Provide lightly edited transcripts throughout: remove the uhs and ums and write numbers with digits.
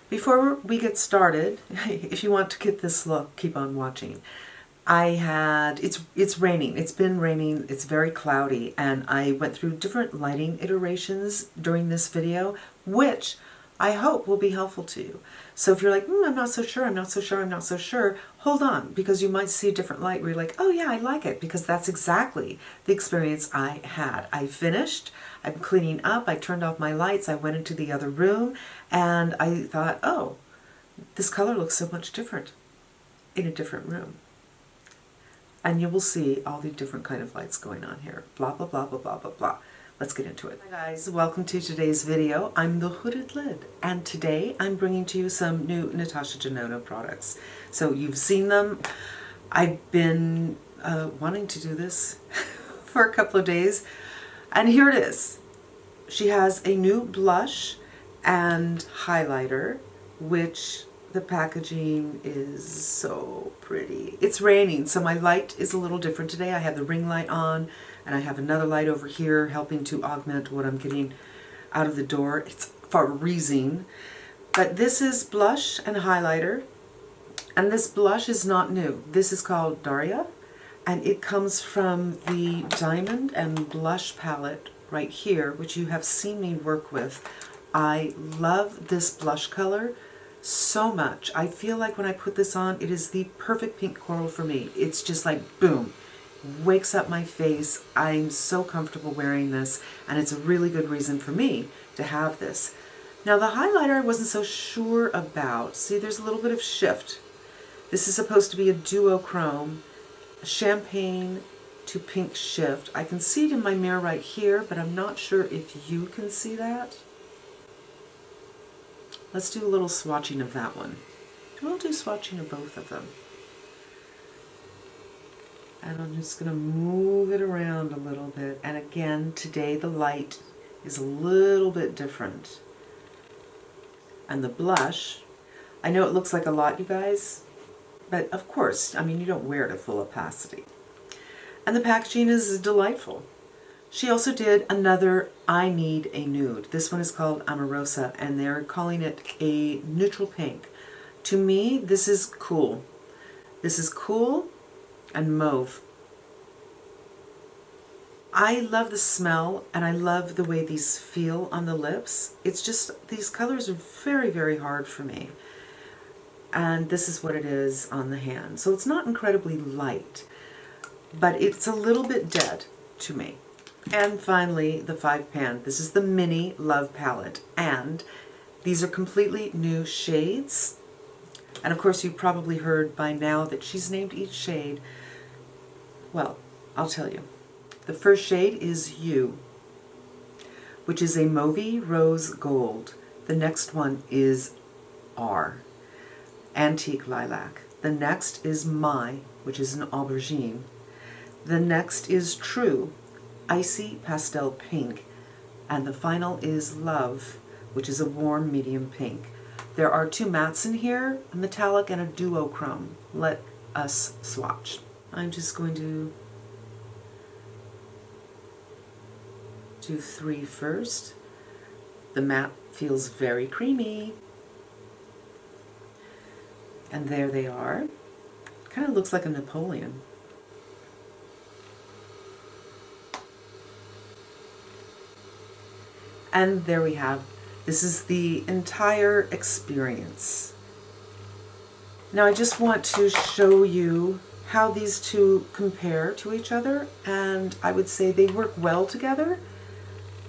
Before we get started, if you want to get this look, keep on watching. It's raining. It's been raining. It's very cloudy, and I went through different lighting iterations during this video, which I hope will be helpful to you. So if you're like, I'm not so sure, I'm not so sure, I'm not so sure, hold on, because you might see a different light where you're like, oh yeah, I like it, because that's exactly the experience I had. I finished, I'm cleaning up, I turned off my lights, I went into the other room, and I thought, oh, this color looks so much different in a different room. And you will see all the different kind of lights going on here. Blah, blah, blah, blah, blah, blah, blah. Let's get into it. Hi guys, welcome to today's video. I'm the Hooded Lid, and today I'm bringing to you some new Natasha Denona products. So you've seen them. I've been wanting to do this for a couple of days, and here it is. She has a new blush and highlighter, which the packaging is so pretty. It's raining, so my light is a little different today. I have the ring light on, and I have another light over here helping to augment what I'm getting out of the door. It's freezing. But this is blush and highlighter, and this blush is not new. This is called Daria, and it comes from the Diamond and Blush palette right here, which you have seen me work with. I love this blush color so much. I feel like when I put this on, it is the perfect pink coral for me. It's just like, boom, wakes up my face. I'm so comfortable wearing this, and it's a really good reason for me to have this. Now the highlighter I wasn't so sure about. See, there's a little bit of shift. This is supposed to be a duochrome, champagne to pink shift. I can see it in my mirror right here, but I'm not sure if you can see that. Let's do a little swatching of that one. We'll do swatching of both of them. And I'm just going to move it around a little bit. And again, today the light is a little bit different. And the blush, I know it looks like a lot, you guys, but of course, I mean, you don't wear it at full opacity. And the packaging is delightful. She also did another I Need a Nude. This one is called Amorosa, and they're calling it a neutral pink. To me, this is cool. This is cool and mauve. I love the smell, and I love the way these feel on the lips. It's just, these colors are very, very hard for me. And this is what it is on the hand. So it's not incredibly light, but it's a little bit dead to me. And finally, the 5-pan. This is the Mini Love Palette, and these are completely new shades. And of course, you've probably heard by now that she's named each shade. Well, I'll tell you. The first shade is You, which is a mauvey rose gold. The next one is R, Antique Lilac. The next is My, which is an aubergine. The next is True, Icy Pastel Pink, and the final is Love, which is a warm medium pink. There are 2 mattes in here, a metallic and a duochrome. Let us swatch. I'm just going to do 3 first. The matte feels very creamy. And there they are. Kind of looks like a Napoleon. And there we have, this is the entire experience. Now I just want to show you how these two compare to each other, and I would say they work well together.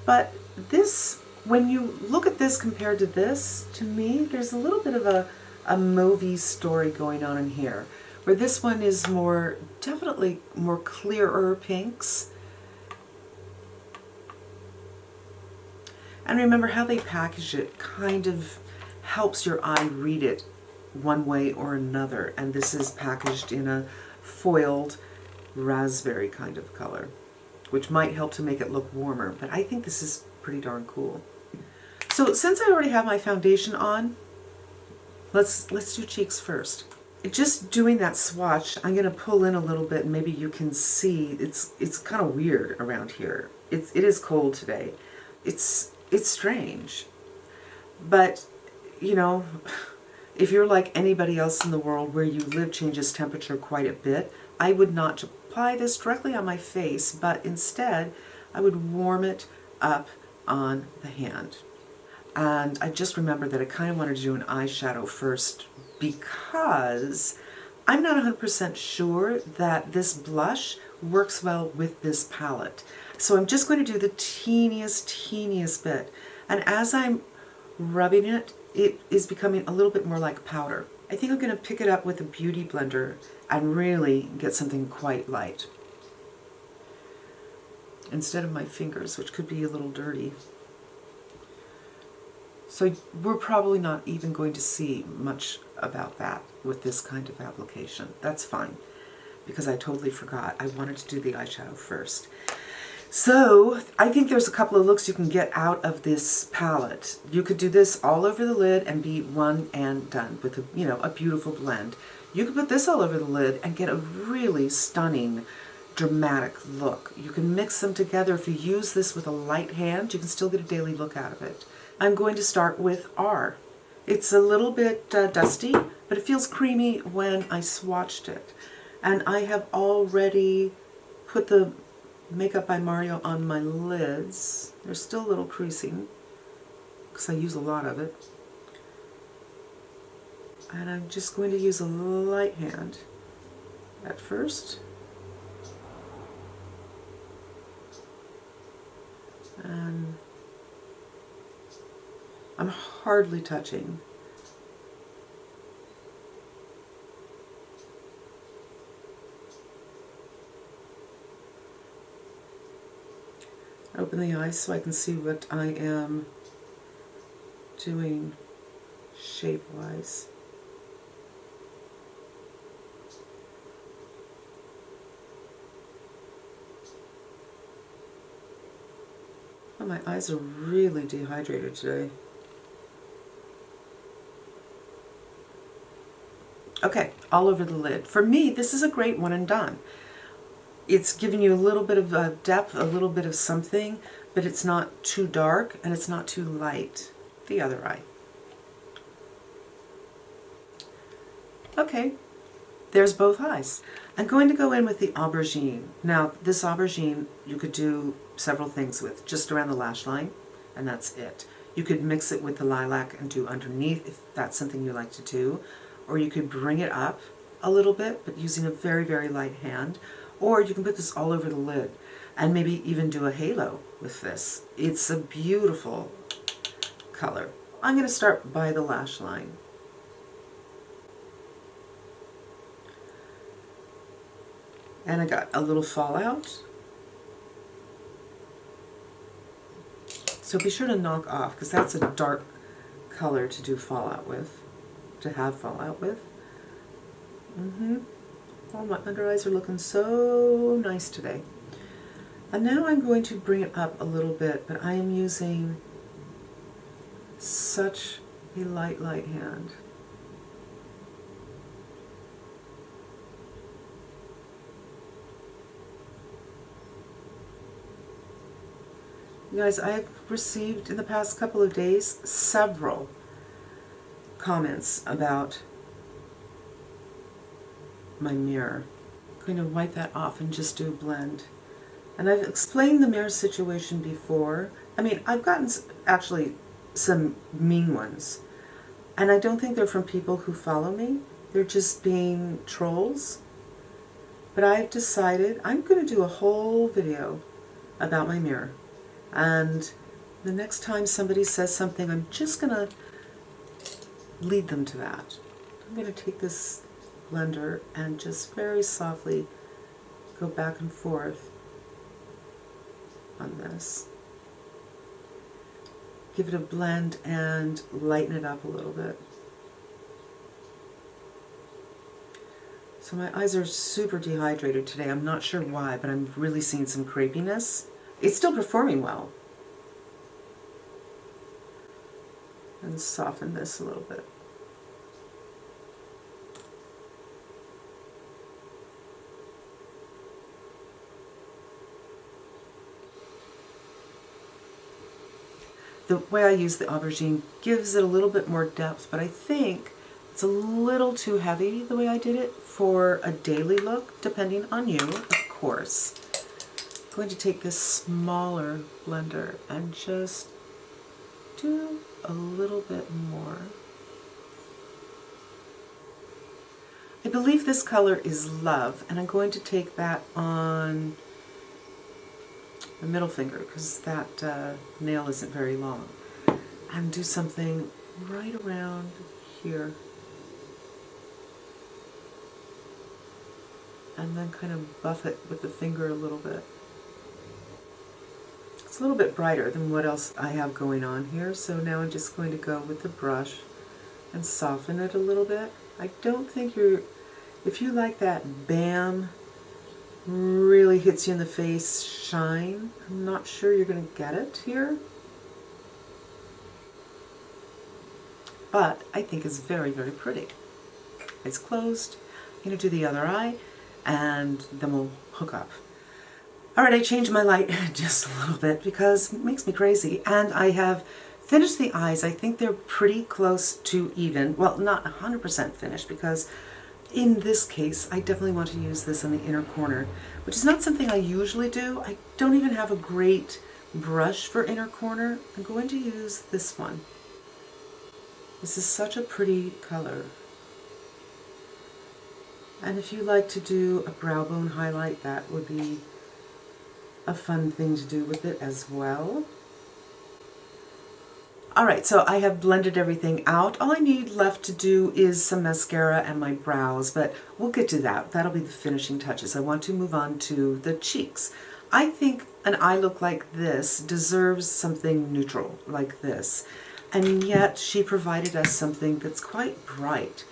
But this, when you look at this compared to this, to me, there's a little bit of a mauvey story going on in here, where this one is more, definitely more clearer pinks. And remember how they package it kind of helps your eye read it one way or another. And this is packaged in a foiled raspberry kind of color, which might help to make it look warmer. But I think this is pretty darn cool. So since I already have my foundation on, let's do cheeks first. Just doing that swatch, I'm going to pull in a little bit, and maybe you can see it's kind of weird around here. It is cold today. It's strange, but you know, if you're like anybody else in the world where you live changes temperature quite a bit, I would not apply this directly on my face, but instead I would warm it up on the hand. And I just remembered that I kind of wanted to do an eyeshadow first because I'm not 100% sure that this blush works well with this palette. So I'm just going to do the teeniest bit. And as I'm rubbing it, it is becoming a little bit more like powder. I think I'm going to pick it up with a beauty blender and really get something quite light, instead of my fingers, which could be a little dirty. So we're probably not even going to see much about that with this kind of application. That's fine, because I totally forgot. I wanted to do the eyeshadow first. So I think there's a couple of looks you can get out of this palette. You could do this all over the lid and be one and done with a beautiful blend. You could put this all over the lid and get a really stunning, dramatic look. You can mix them together. If you use this with a light hand, you can still get a daily look out of it. I'm going to start with R. It's a little bit dusty, but it feels creamy when I swatched it. And I have already put the Makeup by Mario on my lids. They're still a little creasing because I use a lot of it. And I'm just going to use a light hand at first. And I'm hardly touching. Open the eyes so I can see what I am doing shape-wise. Oh, my eyes are really dehydrated today. Okay, all over the lid. For me, this is a great one and done. It's giving you a little bit of depth, a little bit of something, but it's not too dark and it's not too light. The other eye. Okay, there's both eyes. I'm going to go in with the Aubergine. Now, this Aubergine you could do several things with, just around the lash line, and that's it. You could mix it with the lilac and do underneath if that's something you like to do, or you could bring it up a little bit, but using a very, very light hand. Or you can put this all over the lid and maybe even do a halo with this. It's a beautiful color. I'm going to start by the lash line. And I got a little fallout. So be sure to knock off, because that's a dark color to do fallout with, to have fallout with. Oh, my under eyes are looking so nice today. And now I'm going to bring it up a little bit, but I am using such a light hand. You guys, I've received in the past couple of days several comments about my mirror. I'm going to wipe that off and just do a blend. And I've explained the mirror situation before. I mean, I've gotten actually some mean ones. And I don't think they're from people who follow me. They're just being trolls. But I've decided I'm going to do a whole video about my mirror. And the next time somebody says something, I'm just going to lead them to that. I'm going to take this blender and just very softly go back and forth on this. Give it a blend and lighten it up a little bit. So my eyes are super dehydrated today. I'm not sure why, but I'm really seeing some crepiness. It's still performing well. And soften this a little bit. the way I use the Aubergine gives it a little bit more depth, but I think it's a little too heavy the way I did it for a daily look, depending on you, of course. I'm going to take this smaller blender and just do a little bit more. I believe this color is Love, and I'm going to take that on the middle finger because that nail isn't very long, and do something right around here, and then kind of buff it with the finger a little bit. It's a little bit brighter than what else I have going on here, so now I'm just going to go with the brush and soften it a little bit. I don't think if you like that bam, really hits you in the face shine, I'm not sure you're going to get it here. But I think it's very, very pretty. It's closed. I'm going to do the other eye, and then we'll hook up. Alright, I changed my light just a little bit because it makes me crazy. And I have finished the eyes. I think they're pretty close to even. Well, not 100% finished because in this case, I definitely want to use this in the inner corner, which is not something I usually do. I don't even have a great brush for inner corner. I'm going to use this one. This is such a pretty color. And if you like to do a brow bone highlight, that would be a fun thing to do with it as well. Alright, so I have blended everything out. All I need left to do is some mascara and my brows, but we'll get to that. That'll be the finishing touches. I want to move on to the cheeks. I think an eye look like this deserves something neutral, like this. And yet she provided us something that's quite bright,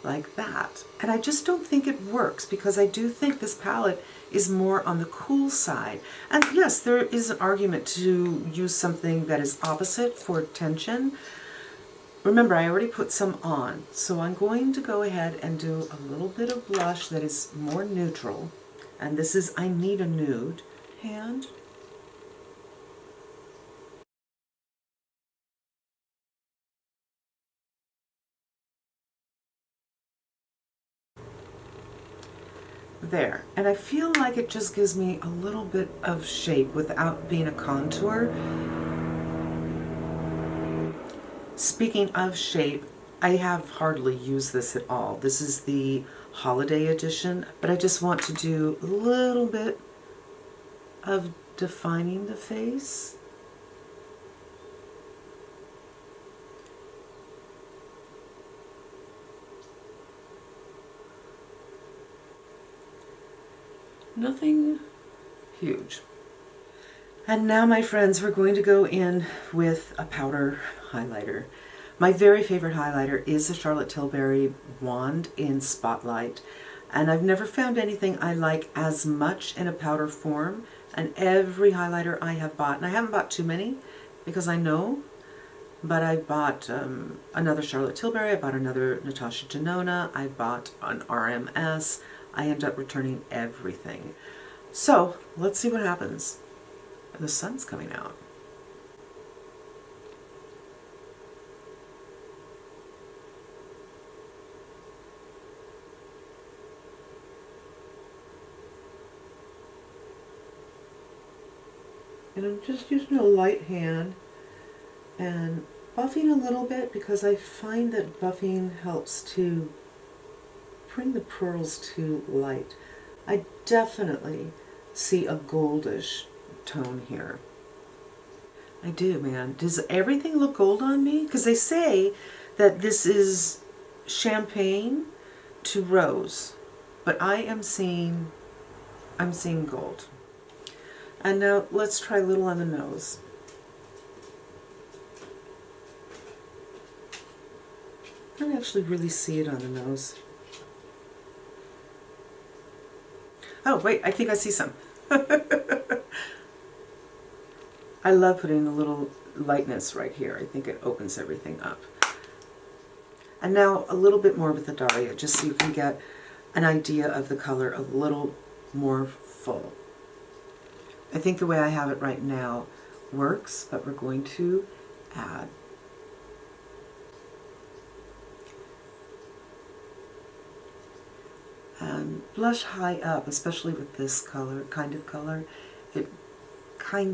like that. And I just don't think it works because I do think this palette is more on the cool side. And yes, there is an argument to use something that is opposite for tension. Remember, I already put some on, so I'm going to go ahead and do a little bit of blush that is more neutral. And this is I Need a Nude hand. There, and I feel like it just gives me a little bit of shape without being a contour. Speaking of shape, I have hardly used this at all. This is the holiday edition, but I just want to do a little bit of defining the face. Nothing huge. And now, my friends, we're going to go in with a powder highlighter. My very favorite highlighter is the Charlotte Tilbury wand in Spotlight. And I've never found anything I like as much in a powder form. And every highlighter I have bought, and I haven't bought too many because I know, but I bought another Charlotte Tilbury, I bought another Natasha Denona, I bought an RMS. I end up returning everything. So let's see what happens. The sun's coming out. And I'm just using a light hand and buffing a little bit because I find that buffing helps to bring the pearls to light. I definitely see a goldish tone here. I do, man. Does everything look gold on me? Because they say that this is champagne to rose, but I'm seeing gold. And now let's try a little on the nose. I don't actually really see it on the nose. Oh, wait, I think I see some. I love putting a little lightness right here. I think it opens everything up. And now a little bit more with the Daria, just so you can get an idea of the color a little more full. I think the way I have it right now works, but we're going to add. And blush high up, especially with this color, it kind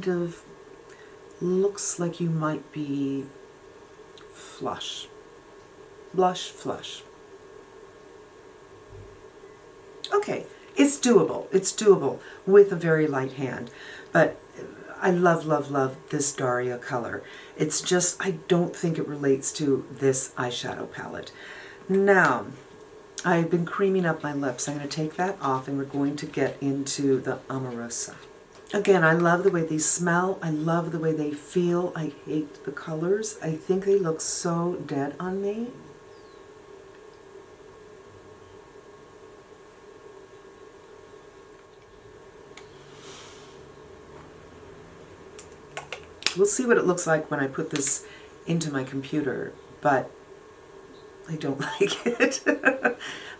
of looks like you might be flush. Blush flush. Okay, it's doable. It's doable with a very light hand. But I love, love, love this Daria color. It's just, I don't think it relates to this eyeshadow palette. Now, I've been creaming up my lips. I'm going to take that off and we're going to get into the Amorosa. Again, I love the way these smell. I love the way they feel. I hate the colors. I think they look so dead on me. We'll see what it looks like when I put this into my computer, but I don't like it.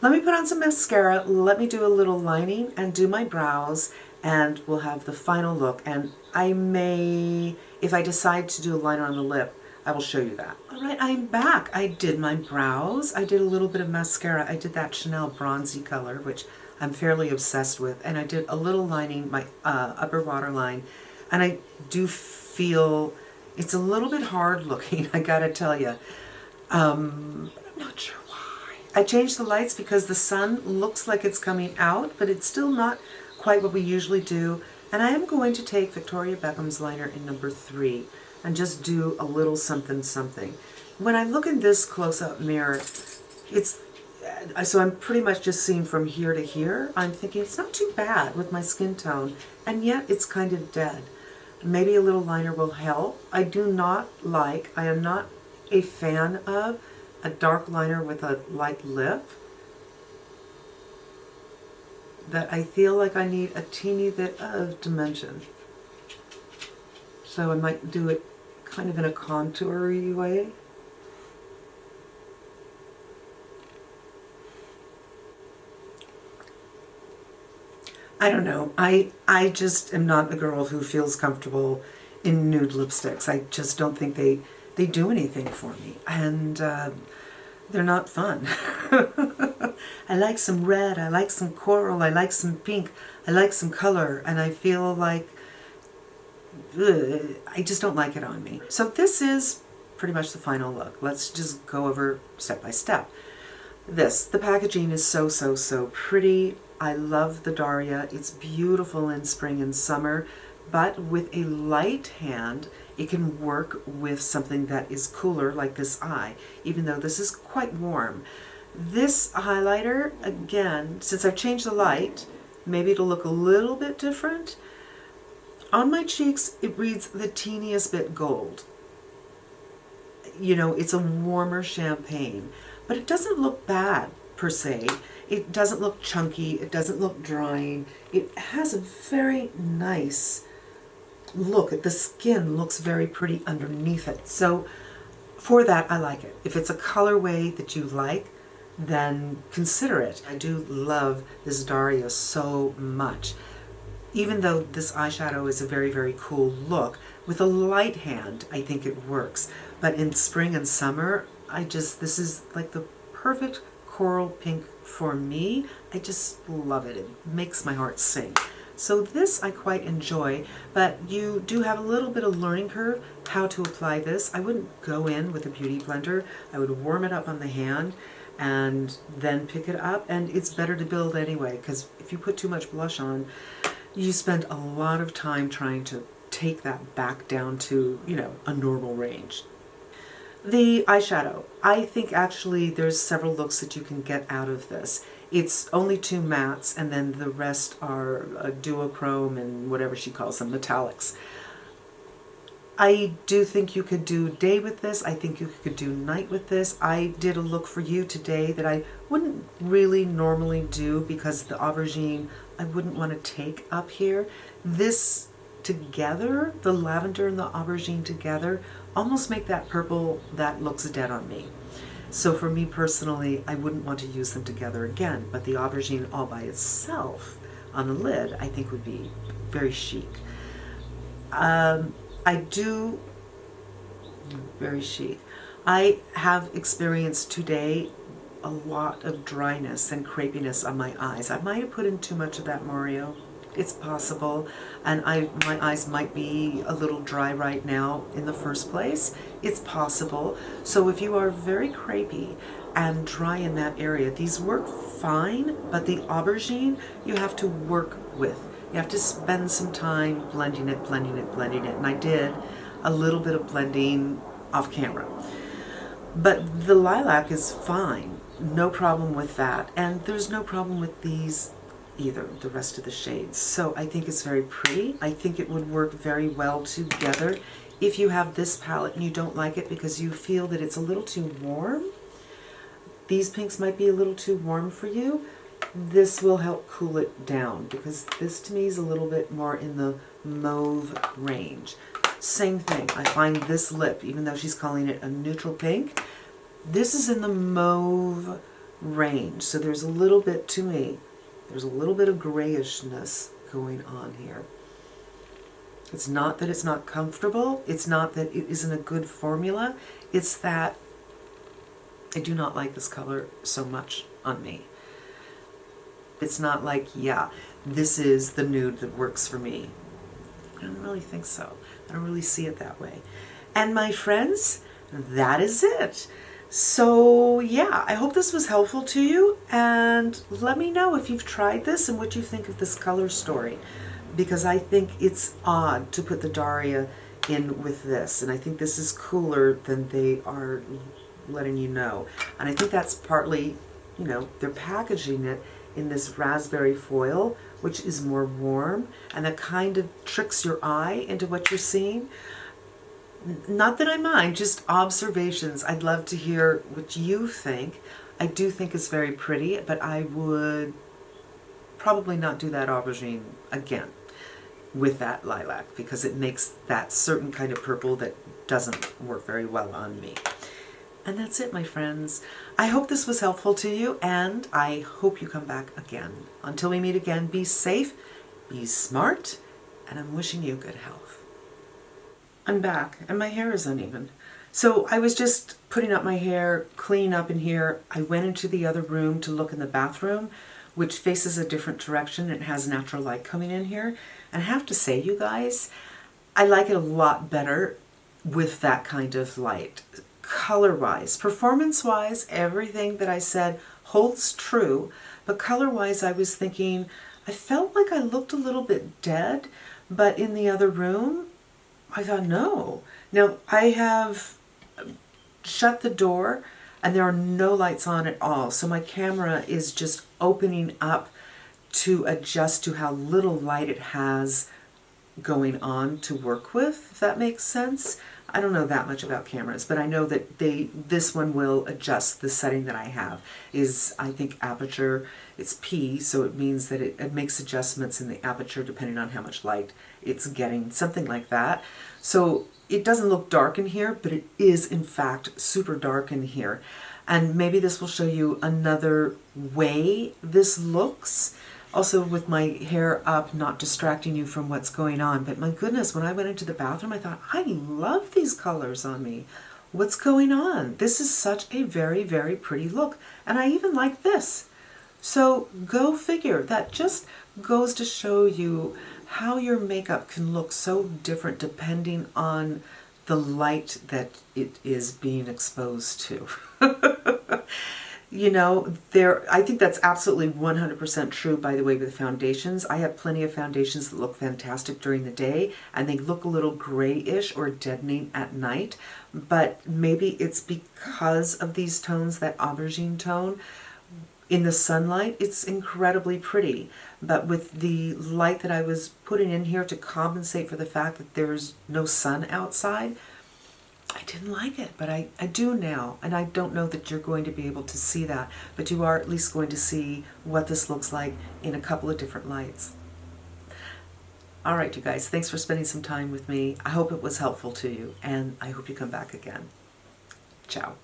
Let me put on some mascara, let me do a little lining and do my brows, and we'll have the final look. And I may, if I decide to do a liner on the lip, I will show you that. All right, I'm back. I did my brows. I did a little bit of mascara. I did that Chanel bronzy color, which I'm fairly obsessed with. And I did a little lining, my upper waterline. And I do feel it's a little bit hard looking, I gotta tell you. I'm not sure why. I changed the lights because the sun looks like it's coming out, but it's still not quite what we usually do. And I am going to take Victoria Beckham's liner in number 3 and just do a little something something. When I look in this close-up mirror, so I'm pretty much just seeing from here to here. I'm thinking it's not too bad with my skin tone, and yet it's kind of dead. Maybe a little liner will help. I am not a fan of a dark liner with a light lip. That I feel like I need a teeny bit of dimension. So I might do it kind of in a contour-y way. I don't know. I just am not a girl who feels comfortable in nude lipsticks. I just don't think they do anything for me. And they're not fun. I like some red, I like some coral, I like some pink, I like some color, and I feel like I just don't like it on me. So this is pretty much the final look. Let's just go over step by step. The packaging is so, so, so pretty. I love the Daria. It's beautiful in spring and summer, but with a light hand, it can work with something that is cooler like this eye, even though this is quite warm. This highlighter, again, since I've changed the light, maybe it'll look a little bit different. On my cheeks, it reads the teeniest bit gold. You know, it's a warmer champagne, but it doesn't look bad per se. It doesn't look chunky, it doesn't look drying. It has a very nice look. The skin looks very pretty underneath it. So for that, I like it. If it's a colorway that you like, then consider it. I do love this Daria so much. Even though this eyeshadow is a very, very cool look, with a light hand, I think it works. But in spring and summer, this is like the perfect coral pink for me. I just love it. It makes my heart sing. So this I quite enjoy, but you do have a little bit of learning curve how to apply this. I wouldn't go in with a beauty blender. I would warm it up on the hand and then pick it up, and it's better to build anyway, because if you put too much blush on, you spend a lot of time trying to take that back down to, you know, a normal range. The eyeshadow, I think actually there's several looks that you can get out of this. It's only 2 mattes, and then the rest are duochrome and whatever she calls them, metallics. I do think you could do day with this. I think you could do night with this. I did a look for you today that I wouldn't really normally do because the aubergine I wouldn't want to take up here. This together, the lavender and the aubergine together, almost make that purple that looks dead on me. So for me personally, I wouldn't want to use them together again, but the aubergine all by itself on the lid I think would be very chic. I do Very chic. I have experienced today a lot of dryness and crepiness on my eyes. I might have put in too much of that Mario. It's possible. And my eyes might be a little dry right now in the first place. It's possible. So if you are very crepey and dry in that area, these work fine, but the aubergine you have to work with. You have to spend some time blending it, blending it, blending it. And I did a little bit of blending off camera. But the lilac is fine. No problem with that. And there's no problem with these either, the rest of the shades. So I think it's very pretty. I think it would work very well together. If you have this palette and you don't like it because you feel that it's a little too warm, these pinks might be a little too warm for you, this will help cool it down, because this to me is a little bit more in the mauve range. Same thing, I find this lip, even though she's calling it a neutral pink, this is in the mauve range. So there's a little bit, to me, there's a little bit of grayishness going on here. It's not that it's not comfortable, it's not that it isn't a good formula, it's that I do not like this color so much on me. It's not like, yeah, this is the nude that works for me. I don't really think so. I don't really see it that way. And my friends, that is it. So yeah, I hope this was helpful to you, and let me know if you've tried this and what you think of this color story, because I think it's odd to put the Daria in with this, and I think this is cooler than they are letting you know. And I think that's partly, you know, they're packaging it in this raspberry foil, which is more warm, and that kind of tricks your eye into what you're seeing. Not that I mind, just observations. I'd love to hear what you think. I do think it's very pretty, but I would probably not do that aubergine again with that lilac, because it makes that certain kind of purple that doesn't work very well on me. And that's it, my friends. I hope this was helpful to you, and I hope you come back again. Until we meet again, be safe, be smart, and I'm wishing you good health. I'm back, and my hair is uneven. So I was just putting up my hair, cleaning up in here. I went into the other room to look in the bathroom, which faces a different direction. It has natural light coming in here. And I have to say, you guys, I like it a lot better with that kind of light. Color-wise, performance-wise, everything that I said holds true, but color-wise I was thinking, I felt like I looked a little bit dead, but in the other room, I thought, no. Now, I have shut the door and there are no lights on at all, so my camera is just opening up to adjust to how little light it has going on to work with, if that makes sense. I don't know that much about cameras, but I know that this one will adjust. The setting that I have is, I think, aperture. It's P, so it means that it makes adjustments in the aperture depending on how much light it's getting, something like that. So it doesn't look dark in here, but it is in fact super dark in here. And maybe this will show you another way this looks. Also with my hair up, not distracting you from what's going on. But my goodness, when I went into the bathroom, I thought, I love these colors on me. What's going on? This is such a very, very pretty look. And I even like this. So go figure. That just goes to show you how your makeup can look so different depending on the light that it is being exposed to. You know, I think that's absolutely 100% true, by the way, with foundations. I have plenty of foundations that look fantastic during the day, and they look a little grayish or deadening at night. But maybe it's because of these tones, that aubergine tone. In the sunlight, it's incredibly pretty. But with the light that I was putting in here to compensate for the fact that there's no sun outside, I didn't like it, but I do now, and I don't know that you're going to be able to see that, but you are at least going to see what this looks like in a couple of different lights. All right, you guys, thanks for spending some time with me. I hope it was helpful to you, and I hope you come back again. Ciao.